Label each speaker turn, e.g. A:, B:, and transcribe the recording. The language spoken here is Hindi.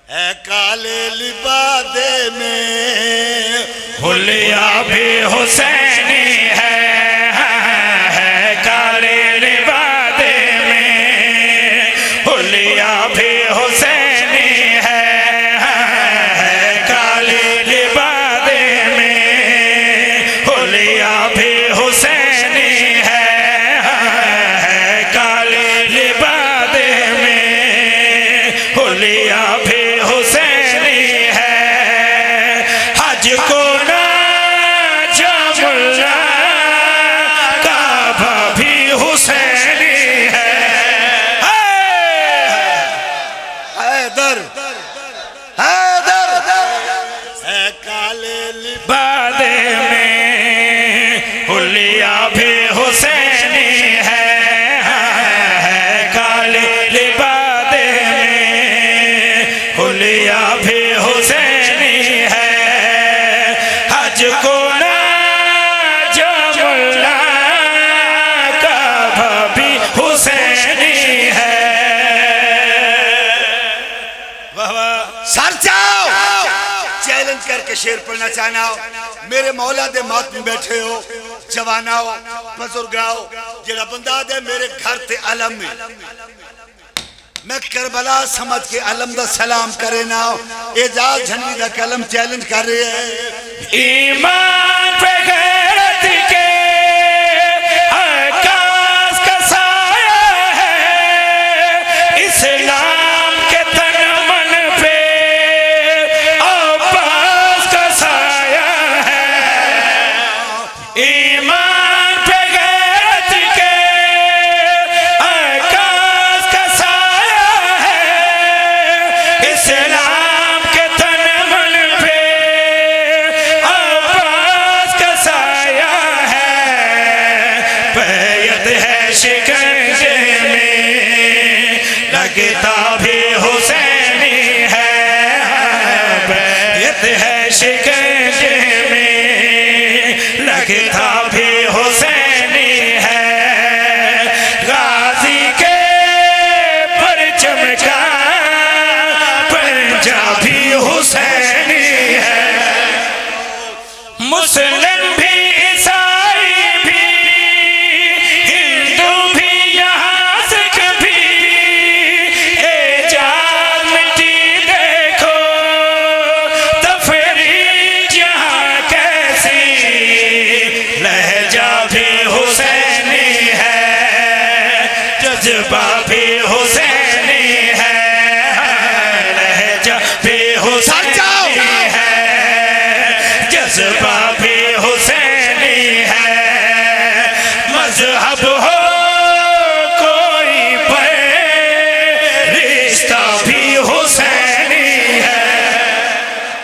A: है काले लिबादे में
B: हुलिया भी हुसैनी है काले लिबादे में हुलिया भी हुसैनी है काले लिबादे में हुलिया भी हुसैनी है काले लिबादे में हुलिया भी हुसैनी है। हज को ना जमुल्ला काबा भी हुसैनी है।
A: हैदर हैदर है काले
B: लिबादे में हुलिया भी हुसैनी है काले लिबादे में हुलिया भी हुसैनी है। हज को ना जमुल्ला काबा भी हुसैनी है। वाह वाह।
A: सर चाओ चैलेंज करके शेर पढ़ना चाहना हो मेरे मौला दे मौत में बैठे हो जवाना हो बुजुर्ग हो जेड़ा बंदा दे मेरे घर ते अलम में मैं करबला समझ के अलम दा सलाम करे ना एजाज झनवी दा कलम चैलेंज कर रहे हैं।
B: ईमान पे गैरत के आकाश का साया है इस्लाम के तन मन पे अब्बास का साया है। ईमान पे गैरत के आकाश का साया है इस्लाम के तन मन पे अब्बास का साया है। बैत है शिकंजे में लगता भी हुसैनी है। बैत है शिकंजे में लगता भी हुसैनी है। गाजी के परचम का पंजाबी हुसैनी है। मुस्लिम भी ईसाई भी हिंदू भी यहाँ सिख भी एजाज मिट्टी देखो तो फिर यहाँ कैसी लहजा भी हुसैनी है जज्बा भी हुसैनी है लहजा भी हुसैनी है जज्बा